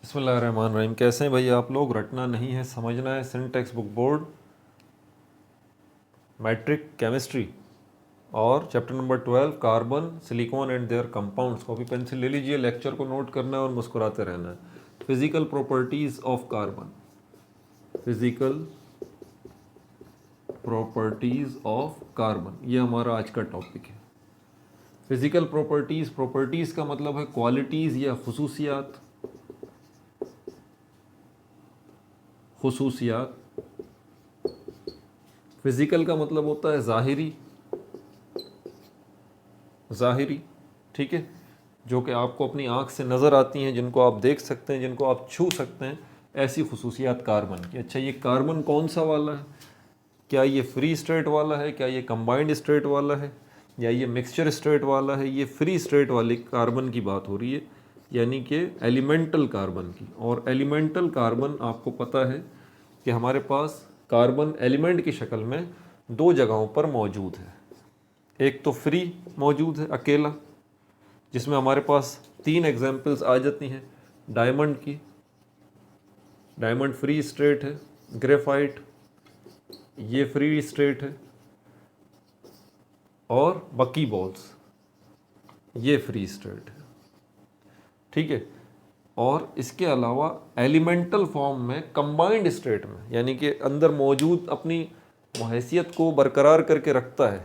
बिस्मिल्लाहिर्रहमानिर्रहीम। कैसे हैं भाई आप लोग? रटना नहीं है, समझना है। Syntax book board, matric chemistry और chapter number 12 carbon, silicon and their compounds. Copy pencil ले लीजिए, लेक्चर को नोट करना है और मुस्कुराते रहना है। Physical properties of carbon, physical properties of carbon, ये हमारा आज का टॉपिक है। फिजिकल प्रॉपर्टीज़, प्रॉपर्टीज़ का मतलब है क्वालिटीज़ या खुसूसियात। खुसूसियात। फिजिकल का मतलब होता है ज़ाहिरी, ज़ाहिरी, ठीक है, जो कि आपको अपनी आँख से नज़र आती हैं, जिनको आप देख सकते हैं, जिनको आप छू सकते हैं, ऐसी खुसूसियात कार्बन की। अच्छा, ये कार्बन कौन सा वाला है? क्या ये फ्री स्टेट वाला है? क्या ये कंबाइंड स्टेट वाला है? या ये मिक्सचर स्टेट वाला है? ये फ्री स्टेट वाले कार्बन की बात हो रही है, यानी कि एलिमेंटल कार्बन की। और एलिमेंटल कार्बन आपको पता है कि हमारे पास कार्बन एलिमेंट की शक्ल में दो जगहों पर मौजूद है। एक तो फ्री मौजूद है अकेला, जिसमें हमारे पास 3 एग्जाम्पल्स आ जाती हैं। डायमंड की, डायमंड फ्री स्टेट है। ग्रेफाइट, ये फ्री स्टेट है। और बकी बॉल्स, ये फ्री स्टेट है, ठीक है। और इसके अलावा एलिमेंटल फॉर्म में, कंबाइंड स्टेट में, यानी कि अंदर मौजूद अपनी हैसियत को बरकरार करके रखता है,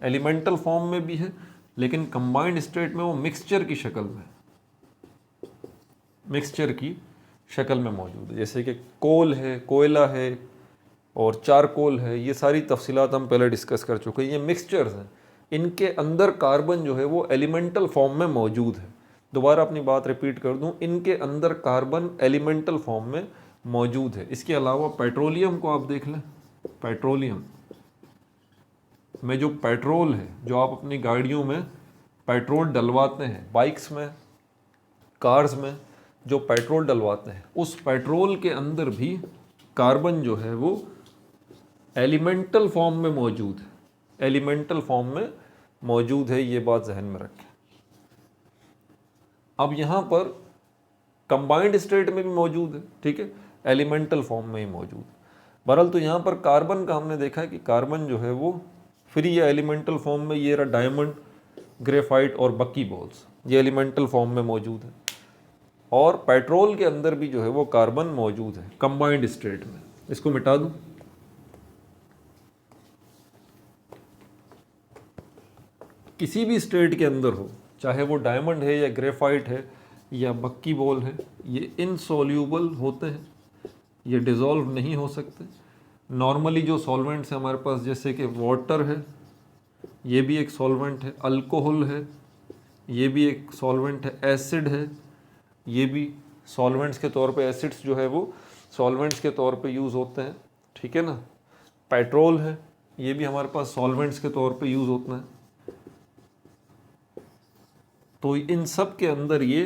एलिमेंटल फॉर्म में भी है, लेकिन कंबाइंड स्टेट में वो मिक्सचर की शक्ल में, मिक्सचर की शक्ल में मौजूद है। जैसे कि कोल है, कोयला है और चारकोल है, ये सारी तफसीलात हम पहले डिस्कस कर चुके हैं। ये मिक्सचर्स हैं, इनके अंदर कार्बन जो है वो एलिमेंटल फॉर्म में मौजूद है। दोबारा अपनी बात रिपीट कर दूं, इनके अंदर कार्बन एलिमेंटल फॉर्म में मौजूद है। इसके अलावा पेट्रोलियम को आप देख लें, पेट्रोलियम में जो पेट्रोल है, जो आप अपनी गाड़ियों में पेट्रोल डलवाते हैं, बाइक्स में, कार्स में जो पेट्रोल डलवाते हैं, उस पेट्रोल के अंदर भी कार्बन जो है वो एलिमेंटल फॉर्म में मौजूद है, एलिमेंटल फॉर्म में मौजूद है। ये बात जहन में रखें। अब यहाँ पर कंबाइंड स्टेट में भी मौजूद है, ठीक है, एलिमेंटल फॉर्म में ही मौजूद। बहरहाल तो यहाँ पर कार्बन का हमने देखा है कि कार्बन जो है वो फ्री या एलिमेंटल फॉर्म में, ये रहा डायमंड, ग्रेफाइट और बकी बॉल्स, ये एलिमेंटल फॉर्म में मौजूद है। और पेट्रोल के अंदर भी जो है वो कार्बन मौजूद है कंबाइंड स्टेट में। इसको मिटा दूं, किसी भी स्टेट के अंदर हो, चाहे वो डायमंड है या ग्रेफाइट है या बक्की बॉल है, ये इनसॉल्यूबल होते हैं, ये डिज़ोल्व नहीं हो सकते। नॉर्मली जो सॉल्वेंट्स हैं हमारे पास, जैसे कि वाटर है, ये भी एक सॉल्वेंट है, अल्कोहल है, ये भी एक सॉल्वेंट है, एसिड है, ये भी सॉल्वेंट्स के तौर पे, एसिड्स जो है वो सॉल्वेंट्स के तौर पे यूज़ होते हैं, ठीक है ना। पेट्रोल है, ये भी हमारे पास सॉल्वेंट्स के तौर पे यूज़ होता है। तो इन सब के अंदर ये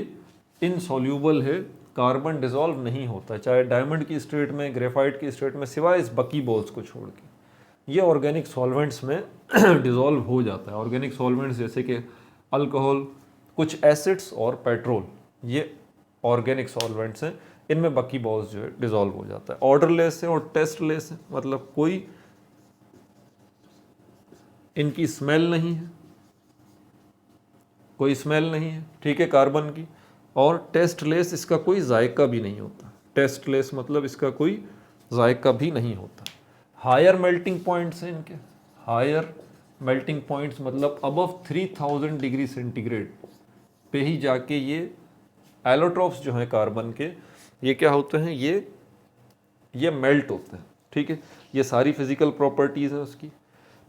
इनसॉल्यूबल है, कार्बन डिज़ोल्व नहीं होता, चाहे डायमंड की स्टेट में, ग्रेफाइट की स्टेट में, सिवाय इस बकी बॉल्स को छोड़ के। ये ऑर्गेनिक सॉल्वेंट्स में डिज़ोल्व हो जाता है। ऑर्गेनिक सॉल्वेंट्स जैसे कि अल्कोहल, कुछ एसिड्स और पेट्रोल, ये ऑर्गेनिक सॉल्वेंट्स हैं, इनमें बकी बॉल्स जो है डिज़ोल्व हो जाता है। ऑर्डरलेस है और टेस्टलेस है, मतलब कोई इनकी स्मेल नहीं है, कोई स्मेल नहीं है, ठीक है, कार्बन की। और टेस्टलेस, इसका कोई जायका भी नहीं होता। टेस्टलेस मतलब इसका कोई जायका भी नहीं होता। हायर मेल्टिंग पॉइंट्स हैं इनके, हायर मेल्टिंग पॉइंट्स मतलब अबव 3000 डिग्री सेंटीग्रेड पे ही जाके ये एलोट्रॉप्स जो हैं कार्बन के, ये क्या होते हैं, ये मेल्ट होते हैं, ठीक है। ये सारी फिजिकल प्रॉपर्टीज़ है उसकी।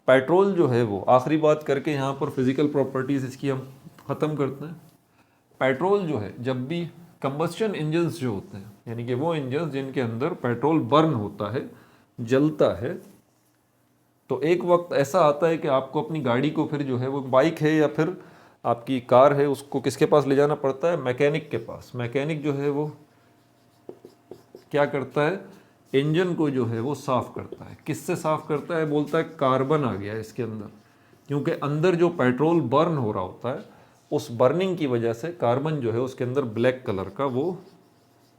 पेट्रोल जो है वो, आखिरी बात करके यहाँ पर फिजिकल प्रॉपर्टीज़ इसकी हम ख़त्म करते हैं। पेट्रोल जो है, जब भी कंबस्शन इंजन्स जो होते हैं, यानी कि वो इंजन्स जिनके अंदर पेट्रोल बर्न होता है, जलता है, तो एक वक्त ऐसा आता है कि आपको अपनी गाड़ी को फिर जो है वो, बाइक है या फिर आपकी कार है, उसको किसके पास ले जाना पड़ता है? मैकेनिक के पास। मैकेनिक जो है वो क्या करता है? इंजन को जो है वो साफ़ करता है। किससे साफ़ करता है? बोलता है कार्बन आ गया इसके अंदर, क्योंकि अंदर जो पेट्रोल बर्न हो रहा होता है, उस बर्निंग की वजह से कार्बन जो है उसके अंदर ब्लैक कलर का वो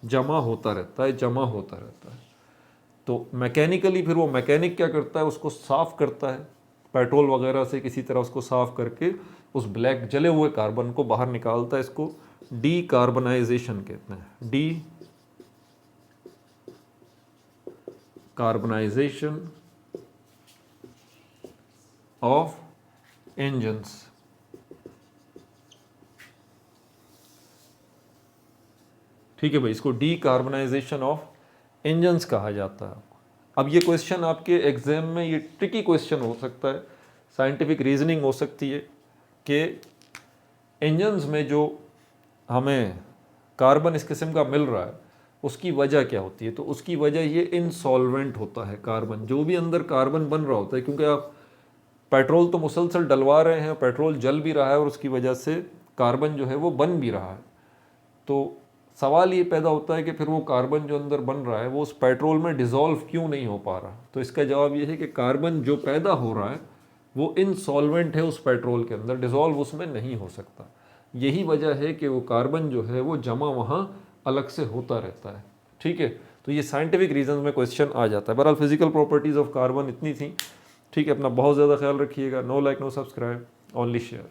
जमा होता रहता है, जमा होता रहता है। तो मैकेनिकली फिर वो मैकेनिक क्या करता है, उसको साफ करता है पेट्रोल वगैरह से, किसी तरह उसको साफ करके उस ब्लैक जले हुए कार्बन को बाहर निकालता है। इसको डीकार्बनाइजेशन कहते हैं, डीकार्बनाइजेशन ऑफ इंजन्स। ठीक है भाई, इसको डीकार्बनाइजेशन ऑफ इंजन्स कहा जाता है। अब ये क्वेश्चन आपके एग्जाम में, ये ट्रिकी क्वेश्चन हो सकता है, साइंटिफिक रीजनिंग हो सकती है कि इंजन्स में जो हमें कार्बन इस किस्म का मिल रहा है उसकी वजह क्या होती है। तो उसकी वजह ये इनसॉल्वेंट होता है कार्बन, जो भी अंदर कार्बन बन रहा होता है, क्योंकि आप पेट्रोल तो मुसलसल डलवा रहे हैं, पेट्रोल जल भी रहा है और उसकी वजह से कार्बन जो है वो बन भी रहा है। तो सवाल ये पैदा होता है कि फिर वो कार्बन जो अंदर बन रहा है वो उस पेट्रोल में डिज़ोल्व क्यों नहीं हो पा रहा। तो इसका जवाब ये है कि कार्बन जो पैदा हो रहा है वो इनसॉल्वेंट है उस पेट्रोल के अंदर, डिज़ोल्व उसमें नहीं हो सकता। यही वजह है कि वो कार्बन जो है वो जमा वहाँ अलग से होता रहता है। ठीक है, तो ये साइंटिफिक रीजन में क्वेश्चन आ जाता है। बहरहाल फिजिकल प्रॉपर्टीज़ ऑफ कार्बन इतनी थी। ठीक है, अपना बहुत ज़्यादा ख्याल रखिएगा। No like no subscribe, only share.